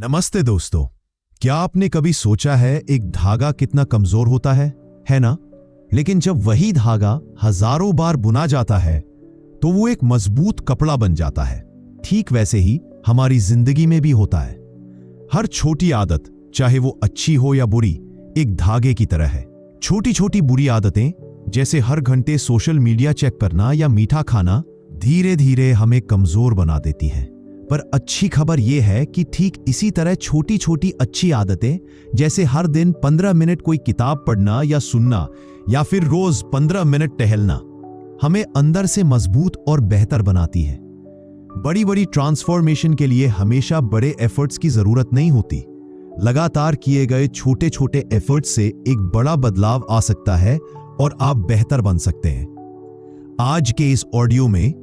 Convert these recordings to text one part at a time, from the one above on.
नमस्ते दोस्तों। क्या आपने कभी सोचा है एक धागा कितना कमजोर होता है ना? लेकिन जब वही धागा हजारों बार बुना जाता है तो वो एक मजबूत कपड़ा बन जाता है। ठीक वैसे ही हमारी जिंदगी में भी होता है। हर छोटी आदत, चाहे वो अच्छी हो या बुरी, एक धागे की तरह है। छोटी छोटी बुरी आदतें, जैसे हर घंटे सोशल मीडिया चेक करना या मीठा खाना, धीरे धीरे हमें कमजोर बना देती हैं। पर अच्छी खबर यह है कि ठीक इसी तरह छोटी छोटी अच्छी आदतें, जैसे हर दिन 15 मिनट कोई किताब पढ़ना या सुनना, या फिर रोज 15 मिनट टहलना, हमें अंदर से मजबूत और बेहतर बनाती है। बड़ी बड़ी ट्रांसफॉर्मेशन के लिए हमेशा बड़े एफर्ट्स की जरूरत नहीं होती। लगातार किए गए छोटे छोटे एफर्ट्स से एक बड़ा बदलाव आ सकता है और आप बेहतर बन सकते हैं। आज के इस ऑडियो में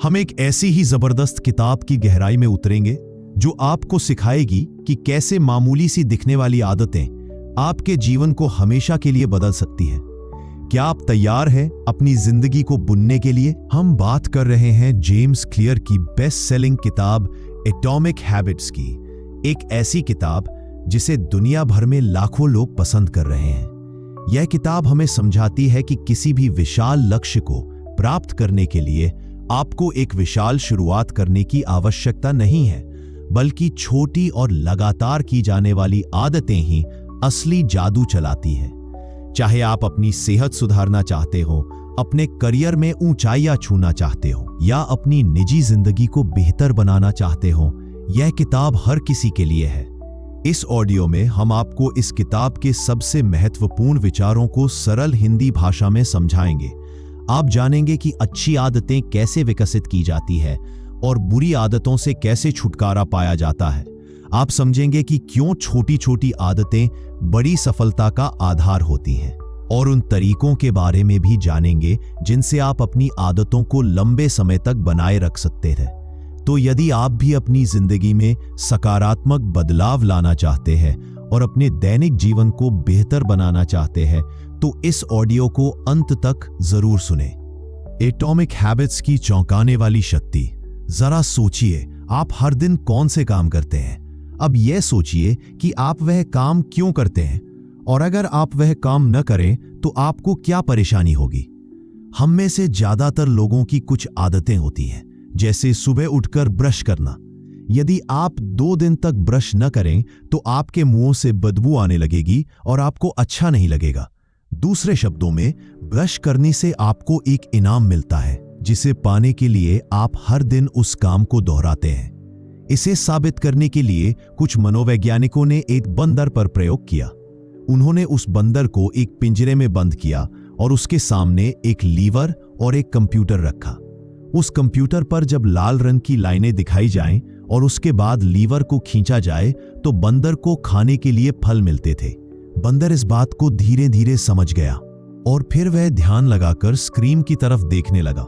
हम एक ऐसी ही जबरदस्त किताब की गहराई में उतरेंगे जो आपको सिखाएगी कि कैसे मामूली सी दिखने वाली आदतें आपके जीवन को हमेशा के लिए बदल सकती है। क्या आप तैयार हैं अपनी जिंदगी को बुनने के लिए? हम बात कर रहे हैं जेम्स क्लियर की बेस्ट सेलिंग किताब एटॉमिक हैबिट्स की। एक ऐसी किताब जिसे दुनिया भर में लाखों लोग पसंद कर रहे हैं। यह किताब हमें समझाती है कि किसी भी विशाल लक्ष्य को प्राप्त करने के लिए आपको एक विशाल शुरुआत करने की आवश्यकता नहीं है, बल्कि छोटी और लगातार की जाने वाली आदतें ही असली जादू चलाती हैं। चाहे आप अपनी सेहत सुधारना चाहते हो, अपने करियर में ऊंचाइयां छूना चाहते हो, या अपनी निजी जिंदगी को बेहतर बनाना चाहते हो, यह किताब हर किसी के लिए है। इस ऑडियो में हम आपको इस किताब के सबसे महत्वपूर्ण विचारों को सरल हिंदी भाषा में समझाएंगे। आप जानेंगे कि अच्छी आदतें कैसे विकसित की जाती है और बुरी आदतों से कैसे छुटकारा पाया जाता है। आप समझेंगे कि क्यों छोटी छोटी आदतें बड़ी सफलता का आधार होती हैं, और उन तरीकों के बारे में भी जानेंगे जिनसे आप अपनी आदतों को लंबे समय तक बनाए रख सकते हैं। तो यदि आप भी अपनी जिंदगी में सकारात्मक बदलाव लाना चाहते हैं और अपने दैनिक जीवन को बेहतर बनाना चाहते हैं, तो इस ऑडियो को अंत तक जरूर सुने। एटॉमिक हैबिट्स की चौंकाने वाली शक्ति। जरा सोचिए, आप हर दिन कौन से काम करते हैं? अब यह सोचिए कि आप वह काम क्यों करते हैं, और अगर आप वह काम न करें तो आपको क्या परेशानी होगी। हम में से ज्यादातर लोगों की कुछ आदतें होती हैं, जैसे सुबह उठकर ब्रश करना। यदि आप 2 दिन तक ब्रश न करें तो आपके मुंह से बदबू आने लगेगी और आपको अच्छा नहीं लगेगा। दूसरे शब्दों में, ब्रश करने से आपको एक इनाम मिलता है, जिसे पाने के लिए आप हर दिन उस काम को दोहराते हैं। इसे साबित करने के लिए कुछ मनोवैज्ञानिकों ने एक बंदर पर प्रयोग किया। उन्होंने उस बंदर को एक पिंजरे में बंद किया और उसके सामने एक लीवर और एक कंप्यूटर रखा। उस कंप्यूटर पर जब लाल रंग की लाइनें दिखाई जाएं और उसके बाद लीवर को खींचा जाए तो बंदर को खाने के लिए फल मिलते थे। बंदर इस बात को धीरे धीरे समझ गया और फिर वह ध्यान लगाकर स्क्रीन की तरफ देखने लगा।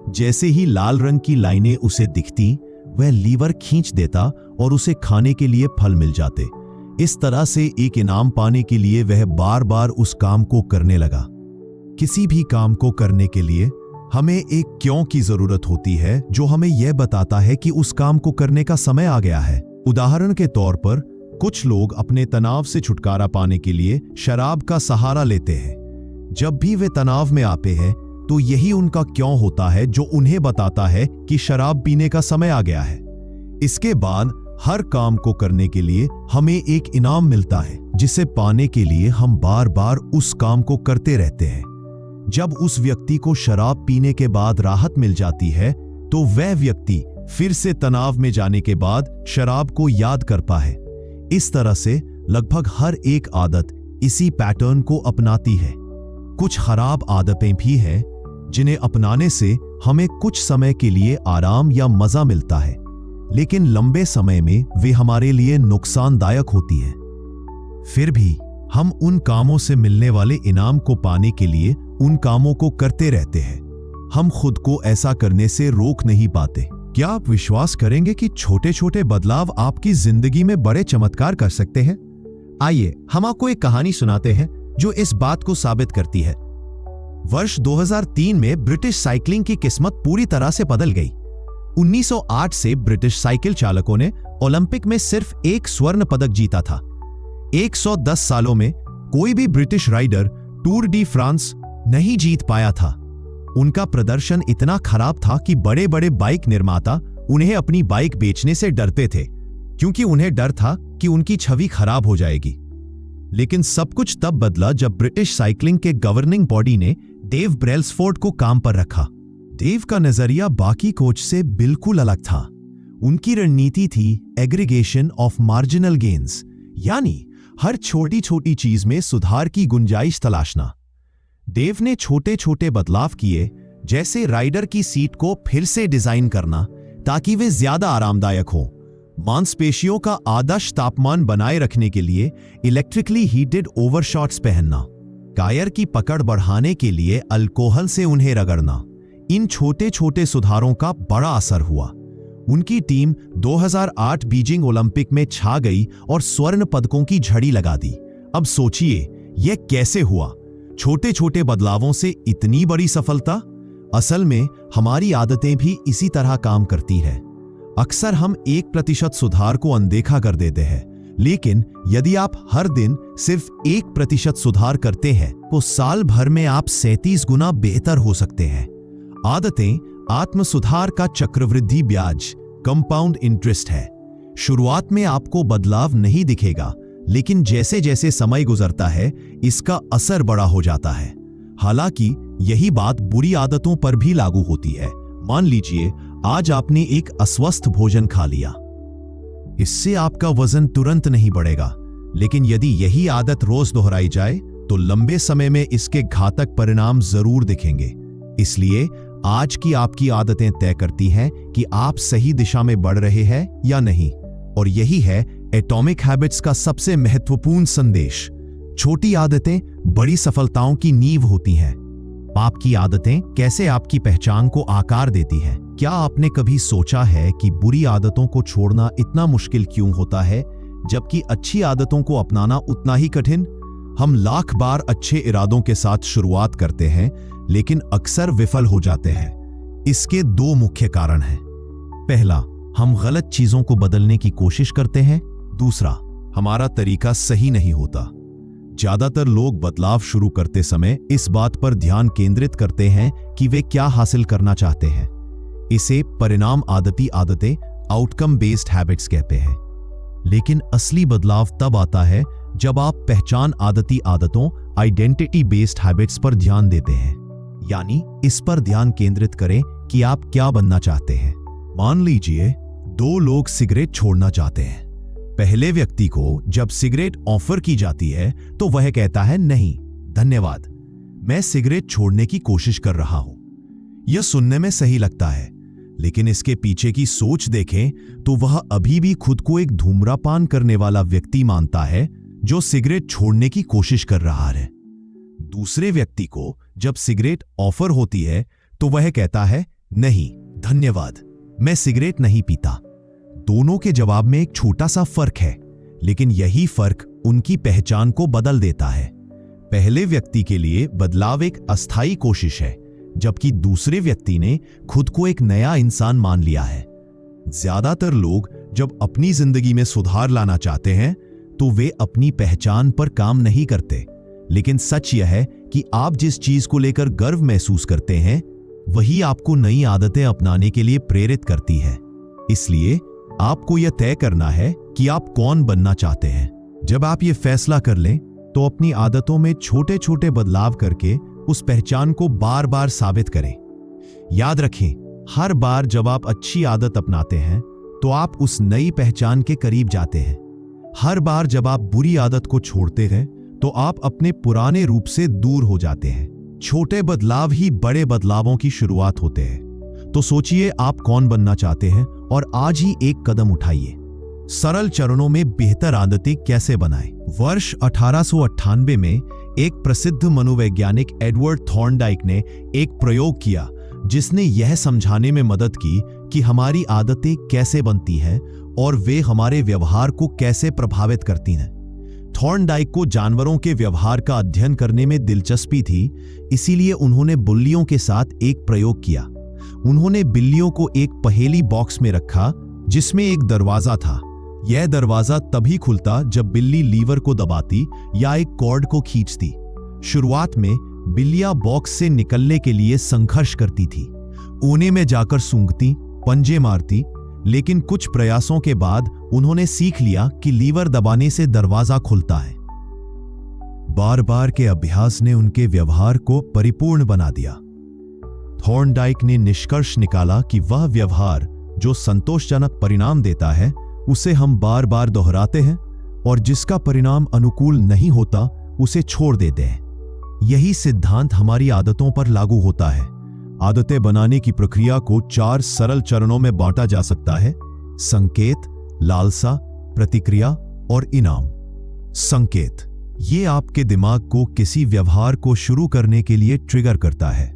जैसे ही लाल रंग की लाइनें उसे दिखती, वह लीवर खींच देता और उसे खाने के लिए फल मिल जाते। इस तरह से एक इनाम पाने के लिए वह बार बार उस काम को करने लगा। किसी भी काम को करने के लिए हमें एक क्यों की जरूरत होती है, जो हमें यह बताता है कि उस काम को करने का समय आ गया है। उदाहरण के तौर पर, कुछ लोग अपने तनाव से छुटकारा पाने के लिए शराब का सहारा लेते हैं। जब भी वे तनाव में आते हैं तो यही उनका क्यों होता है जो उन्हें बताता है कि शराब पीने का समय आ गया है। इसके बाद हर काम को करने के लिए हमें एक इनाम मिलता है, जिसे पाने के लिए हम बार बार उस काम को करते रहते हैं। जब उस व्यक्ति को शराब पीने के बाद राहत मिल जाती है तो वह व्यक्ति फिर से तनाव में जाने के बाद शराब को याद करता है। इस तरह से लगभग हर एक आदत इसी पैटर्न को अपनाती है। कुछ खराब आदतें भी हैं जिन्हें अपनाने से हमें कुछ समय के लिए आराम या मजा मिलता है, लेकिन लंबे समय में वे हमारे लिए नुकसानदायक होती हैं। फिर भी हम उन कामों से मिलने वाले इनाम को पाने के लिए उन कामों को करते रहते हैं। हम खुद को ऐसा करने से रोक नहीं पाते। क्या आप विश्वास करेंगे कि छोटे छोटे बदलाव आपकी जिंदगी में बड़े चमत्कार कर सकते हैं? आइए हम आपको एक कहानी सुनाते हैं जो इस बात को साबित करती है। वर्ष 2003 में ब्रिटिश साइकिलिंग की किस्मत पूरी तरह से बदल गई। 1908 से ब्रिटिश साइकिल चालकों ने ओलंपिक में सिर्फ एक स्वर्ण पदक जीता था। 110 सालों में कोई भी British rider Tour de France नहीं जीत पाया था। उनका प्रदर्शन इतना खराब था कि बड़े बड़े बाइक निर्माता उन्हें अपनी बाइक बेचने से डरते थे, क्योंकि उन्हें डर था कि उनकी छवि खराब हो जाएगी। लेकिन सब कुछ तब बदला जब ब्रिटिश साइकिलिंग के गवर्निंग बॉडी ने डेव ब्रेल्सफोर्ड को काम पर रखा। डेव का नजरिया बाकी कोच से बिल्कुल अलग था। उनकी रणनीति थी एग्रीगेशन ऑफ मार्जिनल गेन्स, यानी हर छोटी छोटी चीज में सुधार की गुंजाइश तलाशना। डेव ने छोटे छोटे बदलाव किए, जैसे राइडर की सीट को फिर से डिजाइन करना ताकि वे ज्यादा आरामदायक हो, मांसपेशियों का आदर्श तापमान बनाए रखने के लिए इलेक्ट्रिकली हीटेड ओवरशॉट्स पहनना, टायर की पकड़ बढ़ाने के लिए अल्कोहल से उन्हें रगड़ना। इन छोटे छोटे सुधारों का बड़ा असर हुआ। उनकी टीम 2008 बीजिंग ओलंपिक में छा गई और स्वर्ण पदकों की झड़ी लगा दी। अब सोचिए, यह कैसे हुआ? छोटे छोटे बदलावों से इतनी बड़ी सफलता? असल में हमारी आदतें भी इसी तरह काम करती हैं। अक्सर हम 1% सुधार को अनदेखा कर देते हैं, लेकिन यदि आप हर दिन सिर्फ 1% सुधार करते हैं तो साल भर में आप 37 गुना बेहतर हो सकते हैं। आदतें आत्म सुधार का चक्रवृद्धि ब्याज, कंपाउंड इंटरेस्ट है। शुरुआत में आपको बदलाव नहीं दिखेगा, लेकिन जैसे जैसे समय गुजरता है इसका असर बड़ा हो जाता है। हालांकि यही बात बुरी आदतों पर भी लागू होती है। मान लीजिए आज आपने एक अस्वस्थ भोजन खा लिया। इससे आपका वजन तुरंत नहीं बढ़ेगा, लेकिन यदि यही आदत रोज दोहराई जाए तो लंबे समय में इसके घातक परिणाम जरूर दिखेंगे। इसलिए आज की आपकी आदतें तय करती हैं कि आप सही दिशा में बढ़ रहे हैं या नहीं। और यही है एटॉमिक हैबिट्स का सबसे महत्वपूर्ण संदेश। छोटी आदतें बड़ी सफलताओं की नींव होती हैं। आपकी आदतें कैसे आपकी पहचान को आकार देती हैं? क्या आपने कभी सोचा है कि बुरी आदतों को छोड़ना इतना मुश्किल क्यों होता है, जबकि अच्छी आदतों को अपनाना उतना ही कठिन? हम लाख बार अच्छे इरादों के साथ शुरुआत करते हैं, लेकिन अक्सर विफल हो जाते हैं। इसके दो मुख्य कारण हैं। पहला, हम गलत चीजों को बदलने की कोशिश करते हैं। दूसरा, हमारा तरीका सही नहीं होता। ज्यादातर लोग बदलाव शुरू करते समय इस बात पर ध्यान केंद्रित करते हैं कि वे क्या हासिल करना चाहते हैं। इसे परिणाम आदती आदतें, आउटकम बेस्ड हैबिट्स कहते हैं। लेकिन असली बदलाव तब आता है जब आप पहचान आदती आदतों, आइडेंटिटी बेस्ड हैबिट्स पर ध्यान देते हैं। यानी इस पर ध्यान केंद्रित करें कि आप क्या बनना चाहते हैं। मान लीजिए 2 लोग सिगरेट छोड़ना चाहते हैं। पहले व्यक्ति को जब सिगरेट ऑफर की जाती है तो वह कहता है, नहीं धन्यवाद, मैं सिगरेट छोड़ने की कोशिश कर रहा हूं। यह सुनने में सही लगता है, लेकिन इसके पीछे की सोच देखें तो वह अभी भी खुद को एक धूम्रपान करने वाला व्यक्ति मानता है जो सिगरेट छोड़ने की कोशिश कर रहा है। दूसरे व्यक्ति को जब सिगरेट ऑफर होती है तो वह कहता है, नहीं धन्यवाद, मैं सिगरेट नहीं पीता। दोनों के जवाब में एक छोटा सा फर्क है, लेकिन यही फर्क उनकी पहचान को बदल देता है। पहले व्यक्ति के लिए बदलाव एक अस्थायी कोशिश है, जबकि दूसरे व्यक्ति ने खुद को एक नया इंसान मान लिया है। ज्यादातर लोग जब अपनी जिंदगी में सुधार लाना चाहते हैं तो वे अपनी पहचान पर काम नहीं करते, लेकिन सच यह है कि आप जिस चीज को लेकर गर्व महसूस करते हैं वही आपको नई आदतें अपनाने के लिए प्रेरित करती है। इसलिए आपको यह तय करना है कि आप कौन बनना चाहते हैं। जब आप ये फैसला कर लें तो अपनी आदतों में छोटे छोटे बदलाव करके उस पहचान को बार बार साबित करें। याद रखें, हर बार जब आप अच्छी आदत अपनाते हैं तो आप उस नई पहचान के करीब जाते हैं। हर बार जब आप बुरी आदत को छोड़ते हैं तो आप अपने पुराने रूप से दूर हो जाते हैं। छोटे बदलाव ही बड़े बदलावों की शुरुआत होते हैं। तो सोचिए आप कौन बनना चाहते हैं और आज ही एक कदम उठाइए। सरल चरणों में बेहतर आदतें कैसे बनाएं? वर्ष 1898 में एक प्रसिद्ध मनोवैज्ञानिक एडवर्ड थॉर्नडाइक ने एक प्रयोग किया जिसने यह समझाने में मदद की कि हमारी आदतें कैसे बनती हैं और वे हमारे व्यवहार को कैसे प्रभावित करती हैं। थॉर्नडाइक को जानवरों के व्यवहार का अध्ययन करने में दिलचस्पी थी, इसीलिए उन्होंने बिल्लियों के साथ एक प्रयोग किया। उन्होंने बिल्लियों को एक पहेली बॉक्स में रखा जिसमें एक दरवाजा था। यह दरवाजा तभी खुलता जब बिल्ली लीवर को दबाती या एक कॉर्ड को खींचती। शुरुआत में बिल्लियां बॉक्स से निकलने के लिए संघर्ष करती थी, कोने में जाकर सूंघती, पंजे मारती, लेकिन कुछ प्रयासों के बाद उन्होंने सीख लिया कि लीवर दबाने से दरवाजा खुलता है। बार बार के अभ्यास ने उनके व्यवहार को परिपूर्ण बना दिया। थॉर्नडाइक ने निष्कर्ष निकाला कि वह व्यवहार जो संतोषजनक परिणाम देता है उसे हम बार बार दोहराते हैं और जिसका परिणाम अनुकूल नहीं होता उसे छोड़ देते हैं। यही सिद्धांत हमारी आदतों पर लागू होता है। आदतें बनाने की प्रक्रिया को 4 सरल चरणों में बांटा जा सकता है: संकेत, लालसा, प्रतिक्रिया और इनाम। संकेत ये आपके दिमाग को किसी व्यवहार को शुरू करने के लिए ट्रिगर करता है।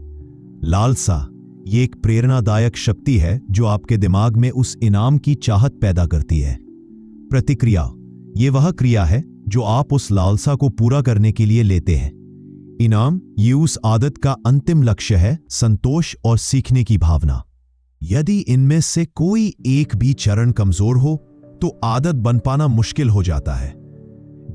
लालसा ये एक प्रेरणादायक शक्ति है जो आपके दिमाग में उस इनाम की चाहत पैदा करती है। प्रतिक्रिया ये वह क्रिया है जो आप उस लालसा को पूरा करने के लिए लेते हैं। इनाम ये उस आदत का अंतिम लक्ष्य है, संतोष और सीखने की भावना। यदि इनमें से कोई एक भी चरण कमजोर हो तो आदत बन पाना मुश्किल हो जाता है।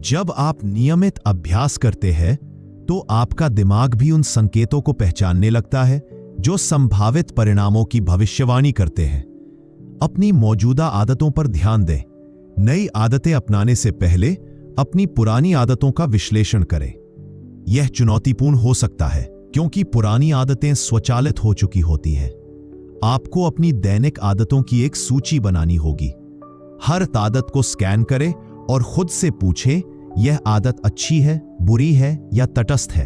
जब आप नियमित अभ्यास करते हैं तो आपका दिमाग भी उन संकेतों को पहचानने लगता है जो संभावित परिणामों की भविष्यवाणी करते हैं। अपनी मौजूदा आदतों पर ध्यान दें। नई आदतें अपनाने से पहले अपनी पुरानी आदतों का विश्लेषण करें। यह चुनौतीपूर्ण हो सकता है क्योंकि पुरानी आदतें स्वचालित हो चुकी होती हैं। आपको अपनी दैनिक आदतों की एक सूची बनानी होगी। हर आदत को स्कैन करें और खुद से पूछें, यह आदत अच्छी है, बुरी है या तटस्थ है।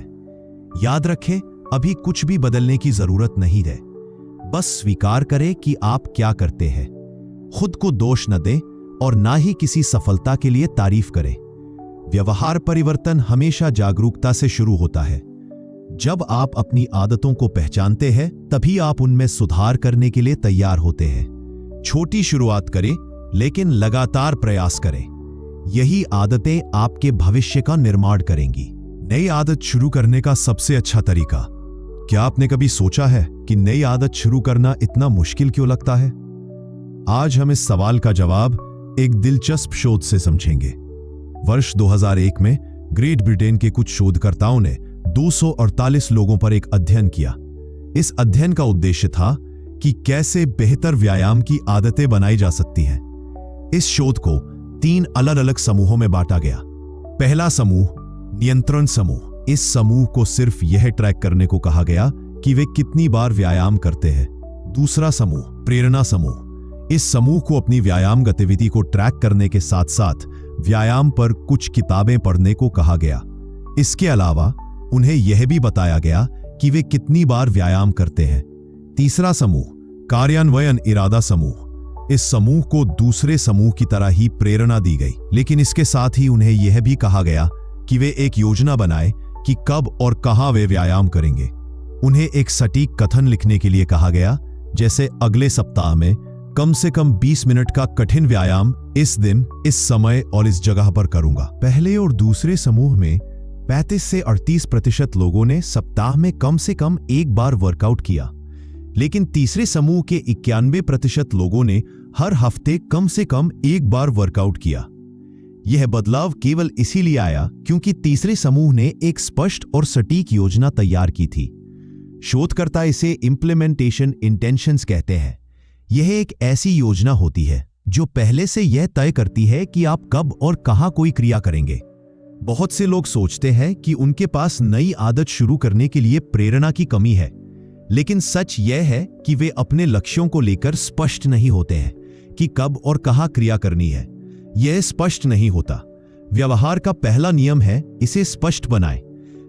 याद रखें, अभी कुछ भी बदलने की जरूरत नहीं है। बस स्वीकार करें कि आप क्या करते हैं। खुद को दोष न दें और ना ही किसी सफलता के लिए तारीफ करें। व्यवहार परिवर्तन हमेशा जागरूकता से शुरू होता है। जब आप अपनी आदतों को पहचानते हैं तभी आप उनमें सुधार करने के लिए तैयार होते हैं। छोटी शुरुआत करें लेकिन लगातार प्रयास करें। यही आदतें आपके भविष्य का निर्माण करेंगी। नई आदत शुरू करने का सबसे अच्छा तरीका। क्या आपने कभी सोचा है कि नई आदत शुरू करना इतना मुश्किल क्यों लगता है? आज हम इस सवाल का जवाब एक दिलचस्प शोध से समझेंगे। वर्ष 2001 में ग्रेट ब्रिटेन के कुछ शोधकर्ताओं ने 248 लोगों पर एक अध्ययन किया। इस अध्ययन का उद्देश्य था कि कैसे बेहतर व्यायाम की आदतें बनाई जा सकती हैं। इस शोध को 3 अलग अलग समूहों में बांटा गया। पहला समूह नियंत्रण समूह। इस समूह को सिर्फ यह ट्रैक करने को कहा गया कि वे कितनी बार व्यायाम करते हैं। दूसरा समूह प्रेरणा समूह। इस समूह को अपनी व्यायाम गतिविधि को ट्रैक करने के साथ साथ व्यायाम पर कुछ किताबें पढ़ने को कहा गया। इसके अलावा उन्हें यह भी बताया गया कि वे कितनी बार व्यायाम करते हैं। तीसरा समूह कार्यान्वयन इरादा समूह। इस समूह को दूसरे समूह की तरह ही प्रेरणा दी गई, लेकिन इसके साथ ही उन्हें यह भी कहा गया कि वे एक योजना बनाएं कि कब और कहां वे व्यायाम करेंगे। उन्हें एक सटीक कथन लिखने के लिए कहा गया, जैसे अगले सप्ताह में कम से कम 20 मिनट का कठिन व्यायाम इस दिन, इस समय और इस जगह पर करूंगा। पहले और दूसरे समूह में 35 से 38% लोगों ने सप्ताह में कम से कम एक बार वर्कआउट किया, लेकिन तीसरे समूह के 91% लोगों ने हर हफ्ते कम से कम एक बार वर्कआउट किया। यह बदलाव केवल इसीलिए आया क्योंकि तीसरे समूह ने एक स्पष्ट और सटीक योजना तैयार की थी। शोधकर्ता इसे इंप्लीमेंटेशन इंटेंशंस कहते हैं। यह एक ऐसी योजना होती है जो पहले से यह तय करती है कि आप कब और कहां कोई क्रिया करेंगे। बहुत से लोग सोचते हैं कि उनके पास नई आदत शुरू करने के लिए प्रेरणा की कमी है, लेकिन सच यह है कि वे अपने लक्ष्यों को लेकर स्पष्ट नहीं होते हैं कि कब और कहां क्रिया करनी है। यह स्पष्ट नहीं होता। व्यवहार का पहला नियम है, इसे स्पष्ट बनाएं।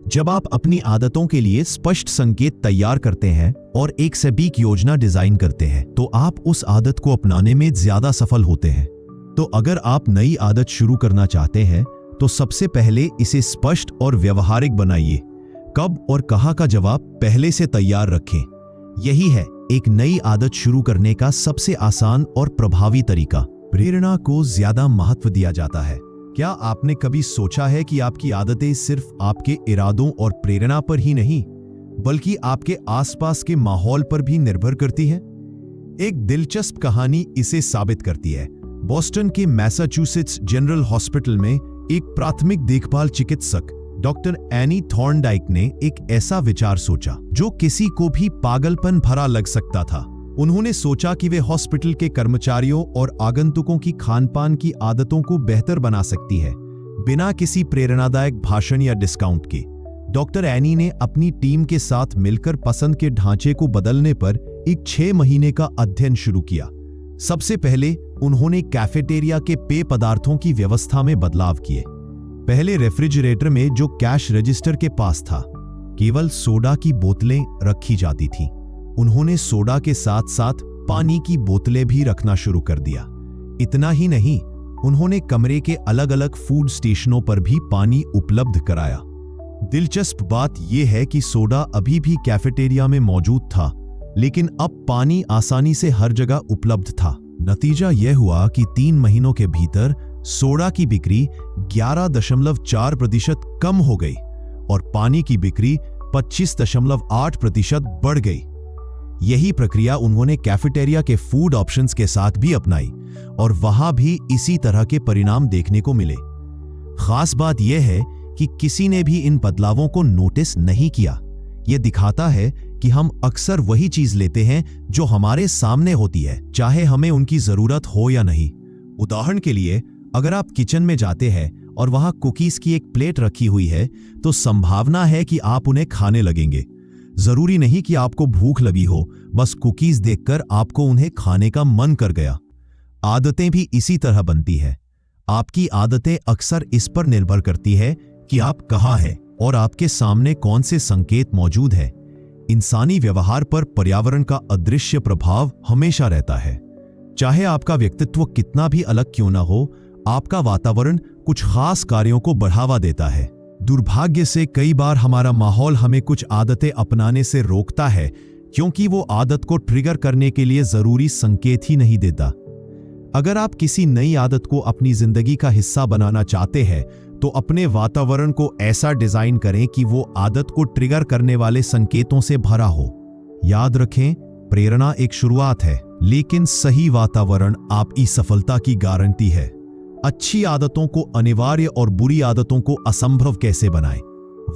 जब आप अपनी आदतों के लिए स्पष्ट संकेत तैयार करते हैं और एक सटीक योजना डिजाइन करते हैं तो आप उस आदत को अपनाने में ज्यादा सफल होते हैं। तो अगर आप नई आदत शुरू करना चाहते हैं तो सबसे पहले इसे स्पष्ट और व्यवहारिक बनाइए। कब और कहां का जवाब पहले से तैयार रखें। यही है एक नई आदत शुरू करने का सबसे आसान और प्रभावी तरीका। प्रेरणा को ज्यादा महत्व दिया जाता है। क्या आपने कभी सोचा है कि आपकी आदतें सिर्फ आपके इरादों और प्रेरणा पर ही नहीं बल्कि आपके आसपास के माहौल पर भी निर्भर करती है। एक दिलचस्प कहानी इसे साबित करती है। बॉस्टन के मैसाचुसेट्स जनरल हॉस्पिटल में एक प्राथमिक देखभाल चिकित्सक डॉक्टर एनी थॉर्नडाइक ने एक ऐसा विचार सोचा जो किसी को भी पागलपन भरा लग सकता था। उन्होंने सोचा कि वे हॉस्पिटल के कर्मचारियों और आगंतुकों की खानपान की आदतों को बेहतर बना सकती है, बिना किसी प्रेरणादायक भाषण या डिस्काउंट के। डॉक्टर एनी ने अपनी टीम के साथ मिलकर पसंद के ढांचे को बदलने पर एक 6 महीने का अध्ययन शुरू किया। सबसे पहले उन्होंने कैफेटेरिया के पेय पदार्थों की व्यवस्था में बदलाव किए। पहले रेफ्रिजरेटर में, जो कैश रजिस्टर के पास था, केवल सोडा की बोतलें रखी जाती थीं। उन्होंने सोडा के साथ साथ पानी की बोतलें भी रखना शुरू कर दिया। इतना ही नहीं, उन्होंने कमरे के अलग अलग फूड स्टेशनों पर भी पानी उपलब्ध कराया। दिलचस्प बात यह है कि सोडा अभी भी कैफेटेरिया में मौजूद था, लेकिन अब पानी आसानी से हर जगह उपलब्ध था। नतीजा यह हुआ कि 3 महीनों के भीतर सोडा की बिक्री 11.4% कम हो गई और पानी की बिक्री 25.8% बढ़ गई। यही प्रक्रिया उन्होंने कैफेटेरिया के फूड ऑप्शंस के साथ भी अपनाई और वहां भी इसी तरह के परिणाम देखने को मिले। खास बात यह है कि किसी ने भी इन बदलावों को नोटिस नहीं किया। यह दिखाता है कि हम अक्सर वही चीज लेते हैं जो हमारे सामने होती है, चाहे हमें उनकी जरूरत हो या नहीं। उदाहरण के लिए, अगर आप किचन में जाते हैं और वहां कुकीज की एक प्लेट रखी हुई है, तो संभावना है कि आप उन्हें खाने लगेंगे। जरूरी नहीं कि आपको भूख लगी हो, बस कुकीज देखकर आपको उन्हें खाने का मन कर गया। आदतें भी इसी तरह बनती है। आपकी आदतें अक्सर इस पर निर्भर करती है कि आप कहाँ हैं और आपके सामने कौन से संकेत मौजूद हैं। इंसानी व्यवहार पर पर्यावरण का अदृश्य प्रभाव हमेशा रहता है। चाहे आपका व्यक्तित्व कितना भी अलग क्यों ना हो, आपका वातावरण कुछ खास कार्यों को बढ़ावा देता है। दुर्भाग्य से कई बार हमारा माहौल हमें कुछ आदतें अपनाने से रोकता है, क्योंकि वो आदत को ट्रिगर करने के लिए जरूरी संकेत ही नहीं देता। अगर आप किसी नई आदत को अपनी जिंदगी का हिस्सा बनाना चाहते हैं, तो अपने वातावरण को ऐसा डिजाइन करें कि वो आदत को ट्रिगर करने वाले संकेतों से भरा हो। याद रखें, प्रेरणा एक शुरुआत है, लेकिन सही वातावरण आपकी सफलता की गारंटी है। अच्छी आदतों को अनिवार्य और बुरी आदतों को असंभव कैसे बनाएं?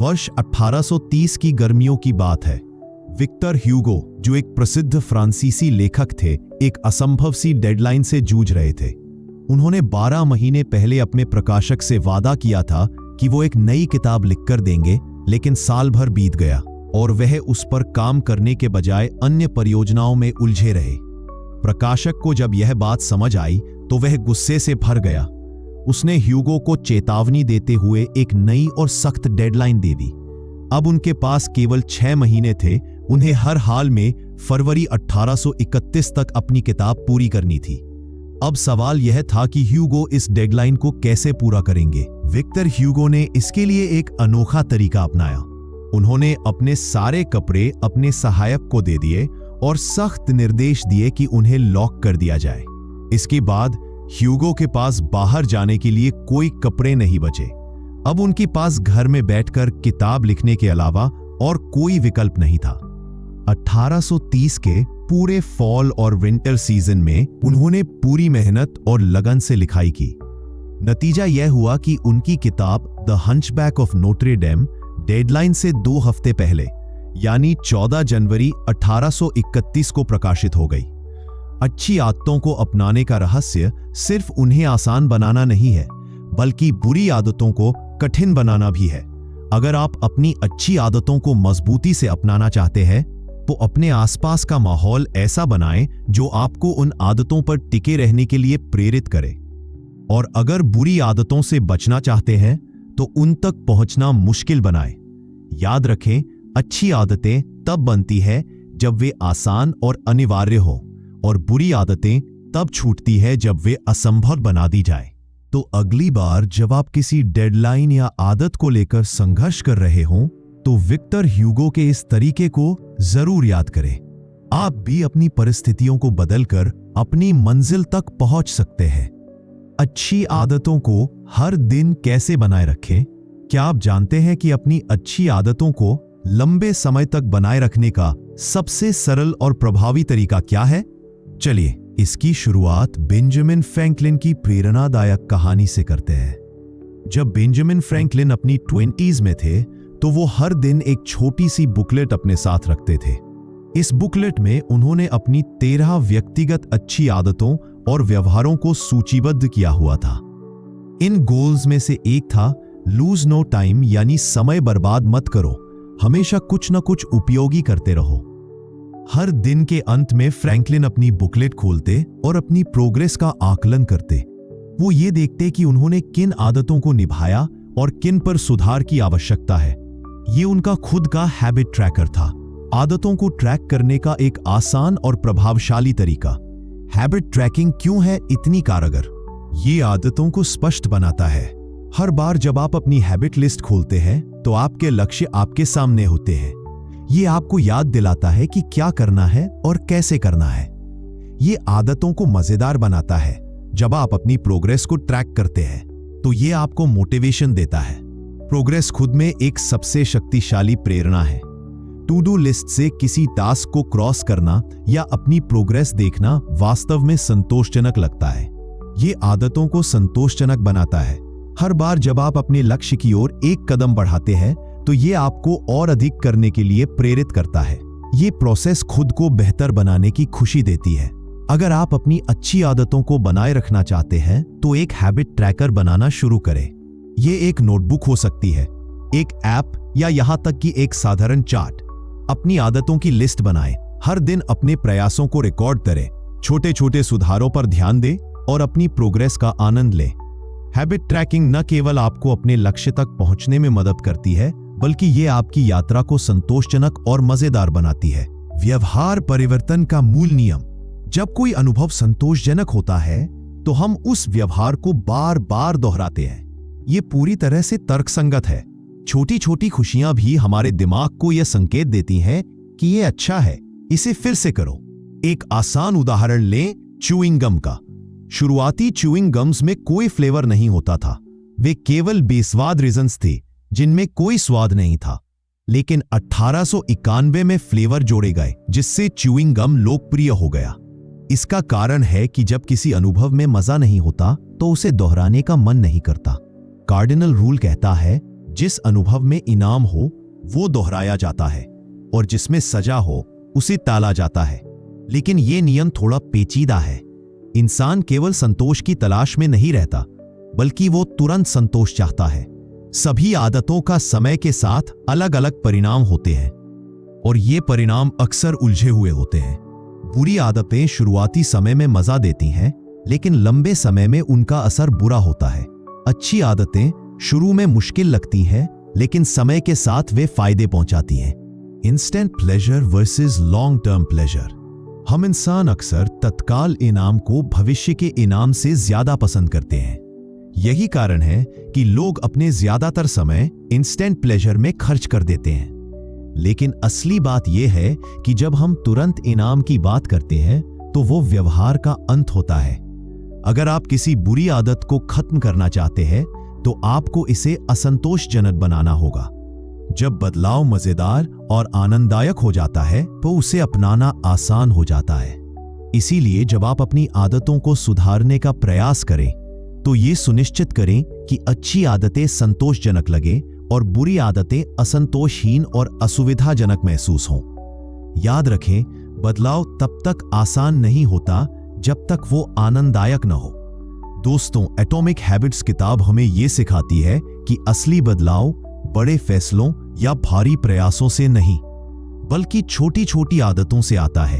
वर्ष 1830 की गर्मियों की बात है। विक्टर ह्यूगो, जो एक प्रसिद्ध फ्रांसीसी लेखक थे, एक असंभव सी डेडलाइन से जूझ रहे थे। उन्होंने 12 महीने पहले अपने प्रकाशक से वादा किया था कि वो एक नई किताब लिखकर देंगे, लेकिन साल भर बीत गया और वह उस पर काम करने के बजाय अन्य परियोजनाओं में उलझे रहे। प्रकाशक को जब यह बात समझ आई तो वह गुस्से से भर गया। उसने ह्यूगो को चेतावनी देते हुए एक नई और सख्त डेडलाइन दे दी। अब उनके पास केवल 6 महीने थे। उन्हें हर हाल में फरवरी 1831 तक अपनी किताब पूरी करनी थी। अब सवाल यह था कि ह्यूगो इस डेडलाइन को कैसे पूरा करेंगे। विक्टर ह्यूगो ने इसके लिए एक अनोखा तरीका अपनाया। उन्होंने अपने सारे कपड़े अपने सहायक को दे दिए और सख्त निर्देश दिए कि उन्हें लॉक कर दिया जाए। इसके बाद ह्यूगो के पास बाहर जाने के लिए कोई कपड़े नहीं बचे। अब उनके पास घर में बैठकर किताब लिखने के अलावा और कोई विकल्प नहीं था। 1830 के पूरे फॉल और विंटर सीजन में उन्होंने पूरी मेहनत और लगन से लिखाई की। नतीजा यह हुआ कि उनकी किताब the hunchback of Notre Dame deadline से 2 हफ्ते पहले, यानी 14 जनवरी 1831 को प्रकाशित हो गई। अच्छी आदतों को अपनाने का रहस्य सिर्फ उन्हें आसान बनाना नहीं है, बल्कि बुरी आदतों को कठिन बनाना भी है। अगर आप अपनी अच्छी आदतों को मजबूती से अपनाना चाहते हैं, तो अपने आसपास का माहौल ऐसा बनाएं जो आपको उन आदतों पर टिके रहने के लिए प्रेरित करे। और अगर बुरी आदतों से बचना चाहते हैं, तो उन तक पहुंचना मुश्किल बनाएं। याद रखें, अच्छी आदतें तब बनती है जब वे आसान और अनिवार्य हो, और बुरी आदतें तब छूटती है जब वे असंभव बना दी जाए। तो अगली बार जब आप किसी डेडलाइन या आदत को लेकर संघर्ष कर रहे हों, तो विक्टर ह्यूगो के इस तरीके को जरूर याद करें। आप भी अपनी परिस्थितियों को बदलकर अपनी मंजिल तक पहुंच सकते हैं। अच्छी आदतों को हर दिन कैसे बनाए रखें? क्या आप जानते हैं कि अपनी अच्छी आदतों को लंबे समय तक बनाए रखने का सबसे सरल और प्रभावी तरीका क्या है? चलिए इसकी शुरुआत बेंजामिन फ्रैंकलिन की प्रेरणादायक कहानी से करते हैं। जब बेंजामिन फ्रैंकलिन अपनी 20s में थे तो वो हर दिन एक छोटी सी बुकलेट अपने साथ रखते थे। इस बुकलेट में उन्होंने अपनी 13 व्यक्तिगत अच्छी आदतों और व्यवहारों को सूचीबद्ध किया हुआ था। इन गोल्स में से एक था लूज नो टाइम, यानी समय बर्बाद मत करो, हमेशा कुछ न कुछ उपयोगी करते रहो। हर दिन के अंत में फ्रैंकलिन अपनी बुकलेट खोलते और अपनी प्रोग्रेस का आकलन करते। वो ये देखते कि उन्होंने किन आदतों को निभाया और किन पर सुधार की आवश्यकता है। ये उनका खुद का हैबिट ट्रैकर था, आदतों को ट्रैक करने का एक आसान और प्रभावशाली तरीका। हैबिट ट्रैकिंग क्यों है इतनी कारगर? ये आदतों को स्पष्ट बनाता है। हर बार जब आप अपनी हैबिट लिस्ट खोलते हैं तो आपके लक्ष्य आपके सामने होते हैं। ये आपको याद दिलाता है कि क्या करना है और कैसे करना है। ये आदतों को मजेदार बनाता है। जब आप अपनी प्रोग्रेस को ट्रैक करते हैं तो ये आपको मोटिवेशन देता है। प्रोग्रेस खुद में एक सबसे शक्तिशाली प्रेरणा है। टू डू लिस्ट से किसी टास्क को क्रॉस करना या अपनी प्रोग्रेस देखना वास्तव में संतोषजनक लगता है। ये आदतों को संतोषजनक बनाता है। हर बार जब आप अपने लक्ष्य की ओर एक कदम बढ़ाते हैं तो ये आपको और अधिक करने के लिए प्रेरित करता है। ये प्रोसेस खुद को बेहतर बनाने की खुशी देती है। अगर आप अपनी अच्छी आदतों को बनाए रखना चाहते हैं तो एक हैबिट ट्रैकर बनाना शुरू करें। ये एक नोटबुक हो सकती है, एक ऐप या यहां तक कि एक साधारण चार्ट। अपनी आदतों की लिस्ट बनाएं। हर दिन अपने प्रयासों को रिकॉर्ड करें, छोटे छोटे सुधारों पर ध्यान दें और अपनी प्रोग्रेस का आनंद लें। हैबिट ट्रैकिंग न केवल आपको अपने लक्ष्य तक पहुंचने में मदद करती है, बल्कि ये आपकी यात्रा को संतोषजनक और मजेदार बनाती है। व्यवहार परिवर्तन का मूल नियम। जब कोई अनुभव संतोषजनक होता है तो हम उस व्यवहार को बार बार दोहराते हैं। ये पूरी तरह से तर्कसंगत है। छोटी छोटी खुशियां भी हमारे दिमाग को यह संकेत देती हैं कि यह अच्छा है, इसे फिर से करो। एक आसान उदाहरण लें च्यूइंग गम का। शुरुआती च्यूइंग गम्स में कोई फ्लेवर नहीं होता था। वे केवल बेस्वाद रीजन्स थे जिनमें कोई स्वाद नहीं था। लेकिन 1891 में फ्लेवर जोड़े गए जिससे च्यूइंग गम लोकप्रिय हो गया। इसका कारण है कि जब किसी अनुभव में मजा नहीं होता तो उसे दोहराने का मन नहीं करता। कार्डिनल रूल कहता है, जिस अनुभव में इनाम हो वो दोहराया जाता है और जिसमें सजा हो उसे टाला जाता है। लेकिन यह नियम थोड़ा पेचीदा है। इंसान केवल संतोष की तलाश में नहीं रहता, बल्कि वो तुरंत संतोष चाहता है। सभी आदतों का समय के साथ अलग अलग परिणाम होते हैं और ये परिणाम अक्सर उलझे हुए होते हैं। बुरी आदतें शुरुआती समय में मजा देती हैं, लेकिन लंबे समय में उनका असर बुरा होता है। अच्छी आदतें शुरू में मुश्किल लगती हैं, लेकिन समय के साथ वे फायदे पहुंचाती हैं। Instant pleasure versus long term pleasure. हम इंसान अक्सर तत्काल इनाम को भविष्य के इनाम से ज्यादा पसंद करते हैं। यही कारण है कि लोग अपने ज्यादातर समय इंस्टेंट प्लेजर में खर्च कर देते हैं। लेकिन असली बात यह है कि जब हम तुरंत इनाम की बात करते हैं तो वो व्यवहार का अंत होता है। अगर आप किसी बुरी आदत को खत्म करना चाहते हैं तो आपको इसे असंतोषजनक बनाना होगा। जब बदलाव मजेदार और आनंददायक हो जाता है तो उसे अपनाना आसान हो जाता है। इसीलिए जब आप अपनी आदतों को सुधारने का प्रयास करें तो ये सुनिश्चित करें कि अच्छी आदतें संतोषजनक लगे और बुरी आदतें असंतोषहीन और असुविधाजनक महसूस हों। याद रखें, बदलाव तब तक आसान नहीं होता जब तक वो आनंददायक न हो। दोस्तों, एटॉमिक हैबिट्स किताब हमें ये सिखाती है कि असली बदलाव बड़े फैसलों या भारी प्रयासों से नहीं, बल्कि छोटी छोटी आदतों से आता है।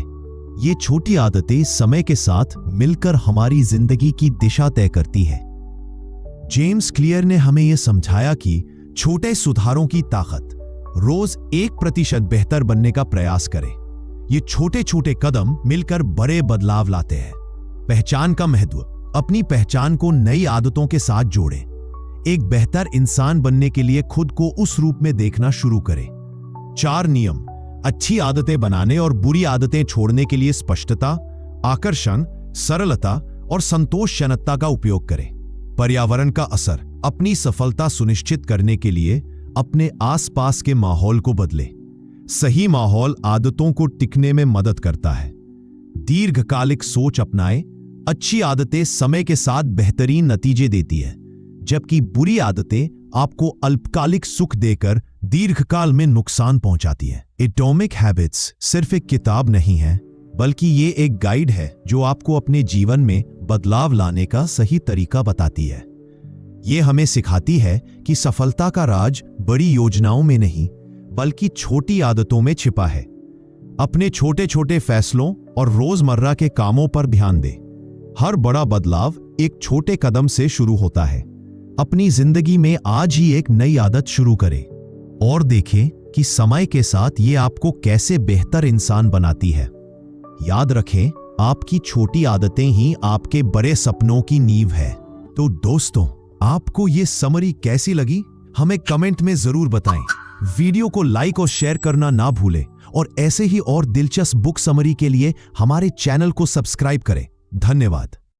ये छोटी आदतें समय के साथ मिलकर हमारी जिंदगी की दिशा तय करती है। जेम्स क्लियर ने हमें यह समझाया कि छोटे सुधारों की ताकत। रोज 1% बेहतर बनने का प्रयास करें। ये छोटे छोटे कदम मिलकर बड़े बदलाव लाते हैं। पहचान का महत्व। अपनी पहचान को नई आदतों के साथ जोड़ें। एक बेहतर इंसान बनने के लिए खुद को उस रूप में देखना शुरू करें। 4 नियम। अच्छी आदतें बनाने और बुरी आदतें छोड़ने के लिए स्पष्टता, आकर्षण, सरलता और संतोषजनकता का उपयोग करें। पर्यावरण का असर। अपनी सफलता सुनिश्चित करने के लिए अपने आसपास के माहौल को बदले। सही माहौल आदतों को टिकने में मदद करता है। दीर्घकालिक सोच अपनाएं। अच्छी आदतें समय के साथ बेहतरीन नतीजे देती है, जबकि बुरी आदतें आपको अल्पकालिक सुख देकर दीर्घकाल में नुकसान पहुंचाती है। एटॉमिक हैबिट्स सिर्फ एक किताब नहीं है, बल्कि ये एक गाइड है जो आपको अपने जीवन में बदलाव लाने का सही तरीका बताती है। ये हमें सिखाती है कि सफलता का राज बड़ी योजनाओं में नहीं, बल्कि छोटी आदतों में छिपा है। अपने छोटे छोटे फैसलों और रोजमर्रा के कामों पर ध्यान दें। हर बड़ा बदलाव एक छोटे कदम से शुरू होता है। अपनी जिंदगी में आज ही एक नई आदत शुरू करें और देखें कि समय के साथ ये आपको कैसे बेहतर इंसान बनाती है। याद रखें, आपकी छोटी आदतें ही आपके बड़े सपनों की नींव है। तो दोस्तों, आपको ये समरी कैसी लगी? हमें कमेंट में जरूर बताएं। वीडियो को लाइक और शेयर करना ना भूलें और ऐसे ही और दिलचस्प बुक समरी के लिए हमारे चैनल को सब्सक्राइब करें। धन्यवाद।